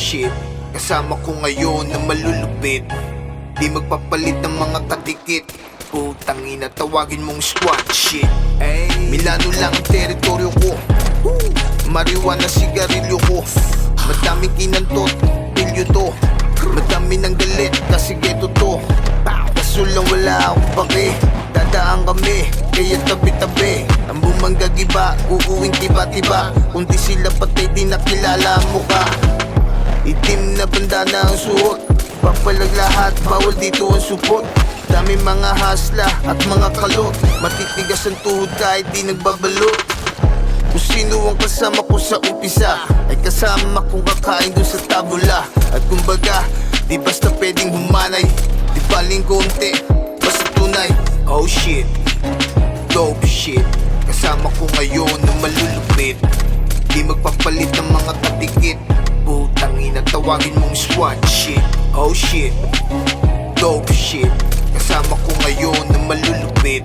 shit, kasama ko ngayon na malulupit. Di magpapalit ng mga katikit. Putang ina, tawagin mong squad shit. Milano lang ang teritoryo ko. Marijuana, sigarilyo ko. Madaming kinantot, pilyo to. Madami ng galit, kasi geto to. Kaso lang wala akong pake. Dadaan kami, kaya tabi-tabi. Ang bumanggagiba, uuwing tiba-tiba. Kung di sila patay, di nakilala ang mukha. Itim na bandana ang suot. Papalag lahat, bawal dito ang support. Dami mga hasla at mga kalot. Matitigas ang tuhod kahit di nagbabalot. Kung sino ang kasama ko sa umpisa, ay kasama kong kakain doon sa tabula. At kumbaga, di basta pwedeng humanay. Di baling konti, basta tunay. Oh shit, dope shit, kasama ko ngayon na malulupit. Di magpapalit ng mga katikit. Putang ina, tawagin mong squad shit. Oh shit, dope shit, kasama ko ngayon na malulupit.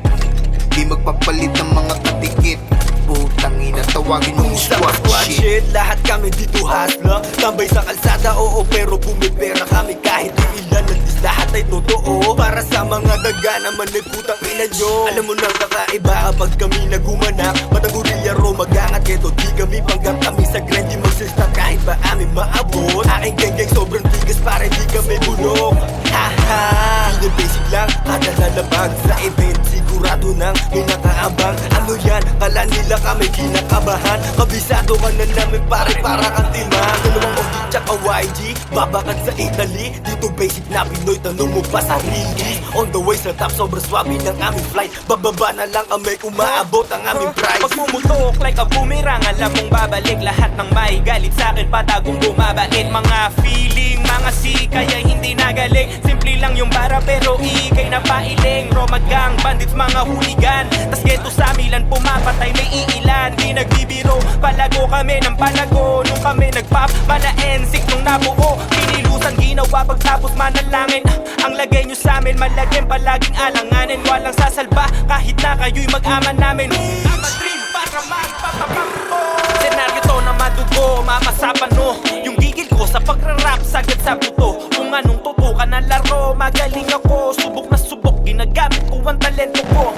Di magpapalit ng mga katikit. Putang ina, tawagin mong squad shit. Lahat kami dito hasla. Tambay sa kalsada, oo, pero bumipera kami kahit yung ilan. At least lahat ay totoo. Para sa mga daga naman ay putang ina nyo. Alam mo nang kakaiba kapag kami nagumanak. Matagurilyaro, magangat keto. Di kami panggap, kami sa grind. Di magsistop kahit ba amin maabot. Aking geng-geng sobrang tigas para di kami bulok. Haha, hindi basic lang, kada lalabag sa event. Sigurado nang may nakaabang. Ano yan, kala nila kami kinakabahan. Kabisado ka na namin pare, para kang timang. Dalawang OG tsaka YG, babakan sa Italy. Dito basic na Pinoy, tanong mo pa sa release. On the way sa top, sobrang swabe ng aming flight. Bababa na lang kami, umaabot ang aming price. Pag pumutok like a boomerang, alam mong babalik. Lahat ng may galit sa'kin, patagong bumabait. Mga feeling, mga si, kaya hindi nagaling. Simple lang yung bara pero ikay na pailing. Romagang, bandits, mga huligan. Tas geto sa Milan, pumapatay may iilan. Di nagbibiro, palago kami ng palago. Nung kami nagpop, mana ensik nung nabuo. Kinilusan, ginawa pagtapos manalangin. Ang lagay nyo sa amin, malagyan palaging alanganin. Walang sasalba, kahit na kayo'y mag-aman namin. Ang dream para magpapapampo. Senaryo to na madugo, mamasapan no. Yung gigil ko sa pagrarap, sagad sa buto. Kung anong tutukan na laro, magaling ako. Subok na subok, ginagamit ko ang talento ko.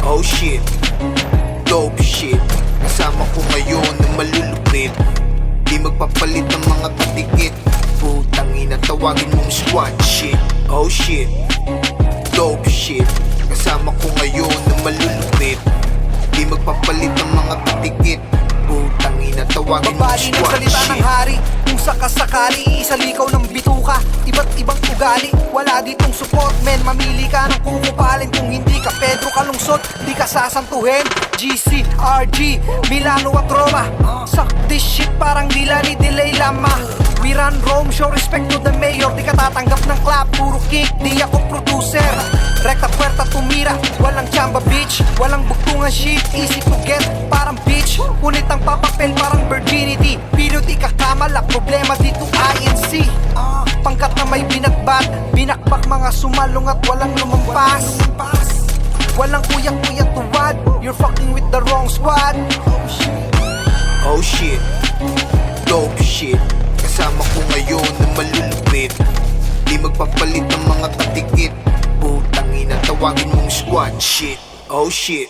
Oh shit, dope shit, kasama ko ngayon na malulupit. Di magpapalit ng mga katikit. Putang ina, tawagin mong squad shit. Oh shit, dope shit, kasama ko ngayon na malulupit. Di magpapalit ng mga katikit. Putang ina, tawagin mong babali ng squad salita ng shit. hari. Kung sakasakali, isalikaw ng bituka. Iba't ibang ugali, wala ditong support. Men, mamili ka ng kukupalin. Kung hindi ka Pedro Kalungsod, di ka sasantuhin. GC, RG, Milano at Roma. Suck this shit, parang dila ni Delay Lama. We run Rome, show respect to the mayor. Di ka tatanggap ng clap, puro kick, di ako producer. Rekta puerta tumira, walang chamba bitch. Walang bugtungan shit, easy to get, parang bitch. Punit ang papapel, parang virginity. Pero di ka kamalak, problema dito INC. Pangkat na may binatbat, binakbak mga sumalong at walang lumampas. Walang kuyak-kuyak tuwad, you're fucking with the wrong squad. Oh shit, dope shit, kasama ko ngayon na malulupit. Di magpapalit ng mga katikit. Putang ina, tawagin mong squad shit. Oh shit,